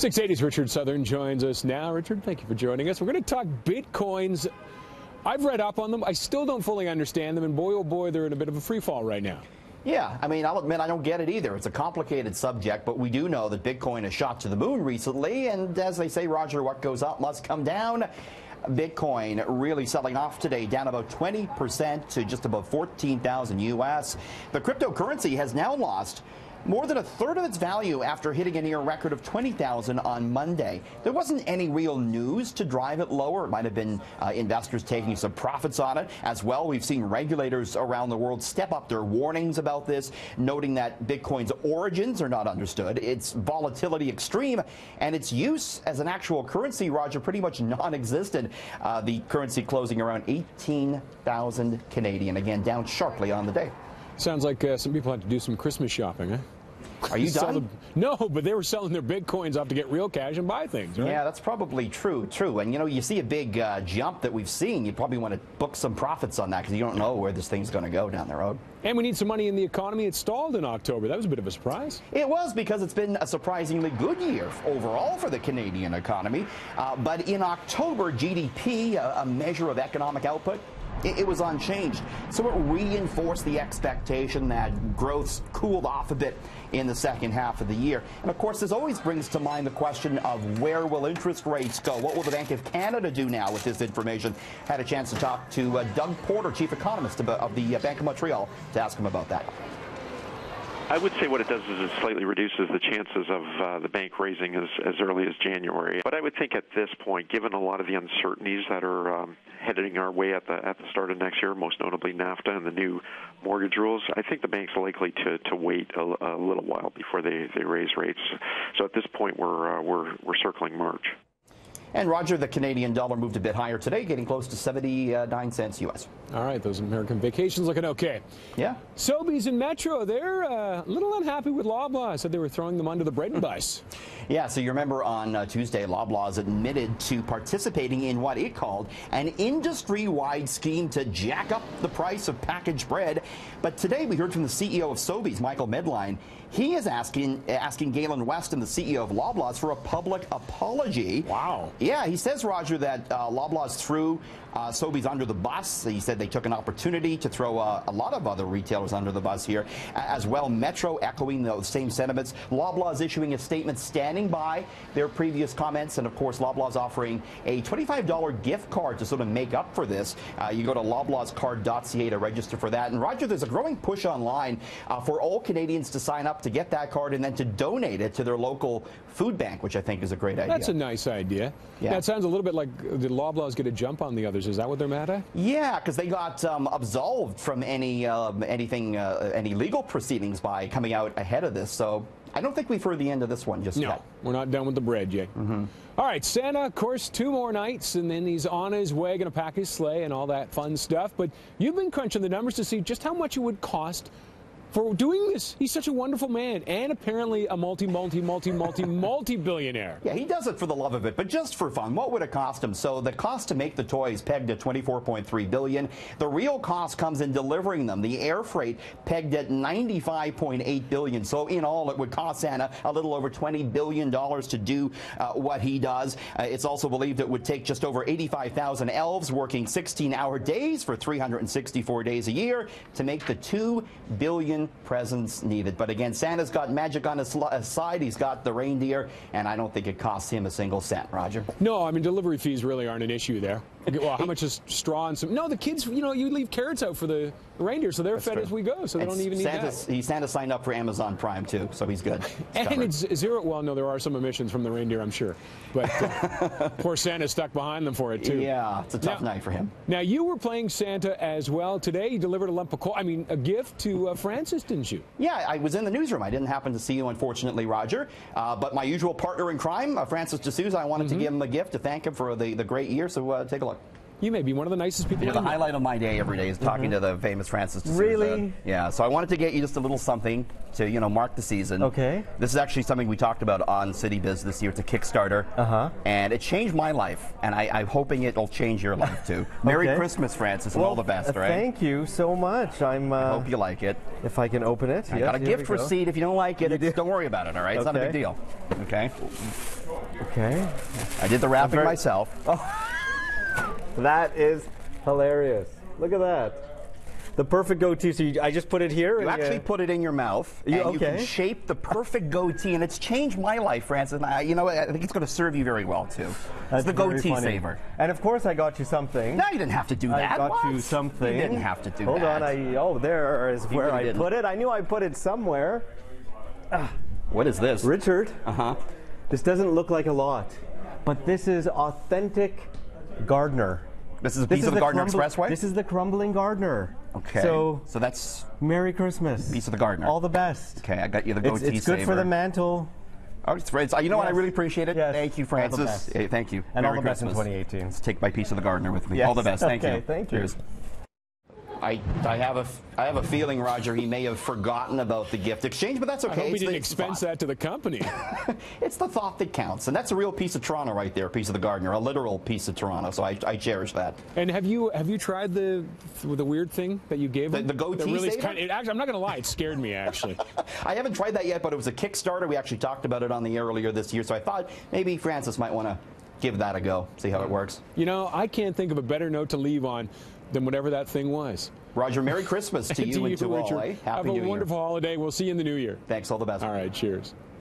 680's Richard Southern joins us now. Richard, thank you for joining us. We're going to talk Bitcoins. I've read up on them. I still don't fully understand them, and boy, oh boy, they're in a bit of a free fall right now. Yeah, I mean, I'll admit I don't get it either. It's a complicated subject, but we do know that Bitcoin has shot to the moon recently, and as they say, Roger, what goes up must come down. Bitcoin really selling off today, down about 20% to just about 14,000 US. The cryptocurrency has now lost more than a third of its value after hitting a near record of 20,000 on Monday. There wasn't any real news to drive it lower. It might have been investors taking some profits on it. As well, we've seen regulators around the world step up their warnings about this, noting that Bitcoin's origins are not understood, its volatility extreme, and its use as an actual currency, Roger, pretty much non-existent. The currency closing around 18,000 Canadian, again down sharply on the day. Sounds like some people had to do some Christmas shopping, huh? Are you done? No, but they were selling their Bitcoins off to get real cash and buy things, right? Yeah, that's probably true. And, you know, you see a big jump that we've seen. You probably want to book some profits on that because you don't know where this thing's going to go down the road. And we need some money in the economy. It stalled in October. That was a bit of a surprise. It was, because it's been a surprisingly good year overall for the Canadian economy. But in October, GDP, a measure of economic output, it was unchanged. So it reinforced the expectation that growth's cooled off a bit in the second half of the year. And of course, this always brings to mind the question of where will interest rates go? What will the Bank of Canada do now with this information? Had a chance to talk to Doug Porter, chief economist of the Bank of Montreal, to ask him about that. I would say what it does is it slightly reduces the chances of the bank raising as early as January. But I would think at this point, given a lot of the uncertainties that are heading our way at the start of next year, most notably NAFTA and the new mortgage rules, I think the bank's likely to wait a little while before they raise rates. So at this point, we're circling March. And Roger, the Canadian dollar moved a bit higher today, getting close to 79 cents US. All right, those American vacations looking okay. Yeah. Sobeys and Metro, they're a little unhappy with Loblaws. Said they were throwing them under the bread bus. Yeah, so you remember on Tuesday, Loblaws admitted to participating in what it called an industry-wide scheme to jack up the price of packaged bread. But today we heard from the CEO of Sobeys, Michael Medline. He is asking Galen Weston, the CEO of Loblaws, for a public apology. Wow. Yeah, he says, Roger, that Loblaws threw Sobeys under the bus. He said they took an opportunity to throw a lot of other retailers under the bus here. As well, Metro echoing those same sentiments. Loblaws issuing a statement standing by their previous comments. And, of course, Loblaws offering a $25 gift card to sort of make up for this. You go to loblawscard.ca to register for that. And, Roger, there's a growing push online for all Canadians to sign up to get that card and then to donate it to their local food bank, which I think is a great idea. That's a nice idea. Yeah. That sounds a little bit like, did Loblaws get a jump on the others? Is that what they're mad at? Yeah, because they got absolved from any legal proceedings by coming out ahead of this. So I don't think we've heard the end of this one just yet. No, we're not done with the bread yet. All right, Santa, of course, 2 more nights, and then he's on his way, going to pack his sleigh and all that fun stuff. But you've been crunching the numbers to see just how much it would cost for doing this. He's such a wonderful man, and apparently a multi-billionaire. Yeah, he does it for the love of it, but just for fun. What would it cost him? So the cost to make the toys pegged at $24.3 billion. The real cost comes in delivering them. The air freight pegged at $95.8 billion. So in all, it would cost Santa a little over $20 billion to do what he does. It's also believed it would take just over 85,000 elves working 16-hour days for 364 days a year to make the $2 billion presents needed. But again, Santa's got magic on his side. He's got the reindeer, and I don't think it costs him a single cent, Roger. No, I mean, delivery fees really aren't an issue there. Well, how much is straw and some... No, the kids, you know, you leave carrots out for the reindeer, so they're fed as we go, so they don't even need that. Santa signed up for Amazon Prime, too, so he's good. And it's zero... Well, no, there are some emissions from the reindeer, I'm sure. But poor Santa's stuck behind them for it, too. Yeah, it's a tough night for him. Now, you were playing Santa as well today. You delivered a lump of a gift to Francis, didn't you? Yeah, I was in the newsroom. I didn't happen to see you, unfortunately, Roger. But my usual partner in crime, Francis D'Souza, I wanted to give him a gift to thank him for the great year, so take a look. you may be one of the nicest people. You know, I the know. highlight of my day every day is talking to the famous Francis D'Souza. Really? Yeah. So I wanted to get you just a little something to, you know, mark the season. Okay. This is actually something we talked about on City Biz this year. It's a Kickstarter. And it changed my life, and I'm hoping it'll change your life too. Merry Christmas, Francis, and all the best, right? Thank you so much. I hope you like it. If I can open it. I got a gift receipt. If you don't like it, don't worry about it, all right? It's not a big deal. Okay? Okay. I did the wrapping myself. That is hilarious. Look at that. The perfect goatee. So I just put it here? You actually put it in your mouth, and you can shape the perfect goatee, and it's changed my life, Francis. And you know, I think it's going to serve you very well, too. It's the goatee saver. And, of course, I got you something. No, you didn't have to do that. I got you something. You didn't have to do Hold that. on. There is where I put it. I knew I put it somewhere. What is this? Richard. This doesn't look like a lot, but this is authentic Gardner. This is a piece of the Gardner Expressway? This is the crumbling Gardner. Okay. So that's Merry Christmas. Piece of the Gardner. All the best. Okay, I got you the goatee saver. It's good for the mantle. Oh, you know what? I really appreciate it. Yes. Thank you, Francis. All the best. Hey, thank you. And Merry all the best in Christmas. 2018. Let's take my piece of the Gardner with me. Yes. All the best. Thank you. Okay, thank you. Cheers. I have a feeling, Roger, he may have forgotten about the gift exchange, but that's okay. I hope he didn't expense that to the company. It's the thought that counts, and that's a real piece of Toronto right there, a piece of the Gardner, a literal piece of Toronto. So I cherish that. And have you tried the weird thing that you gave him? The goatee saver? Actually, I'm not going to lie, it scared me actually. I haven't tried that yet, but it was a Kickstarter. We actually talked about it on the air earlier this year, so I thought maybe Francis might want to give that a go, see how it works. You know, I can't think of a better note to leave on than whatever that thing was. Roger, Merry Christmas to you and to all. Richard. Happy Have New a Year. wonderful holiday. We'll see you in the new year. Thanks. All the best. All right. Cheers.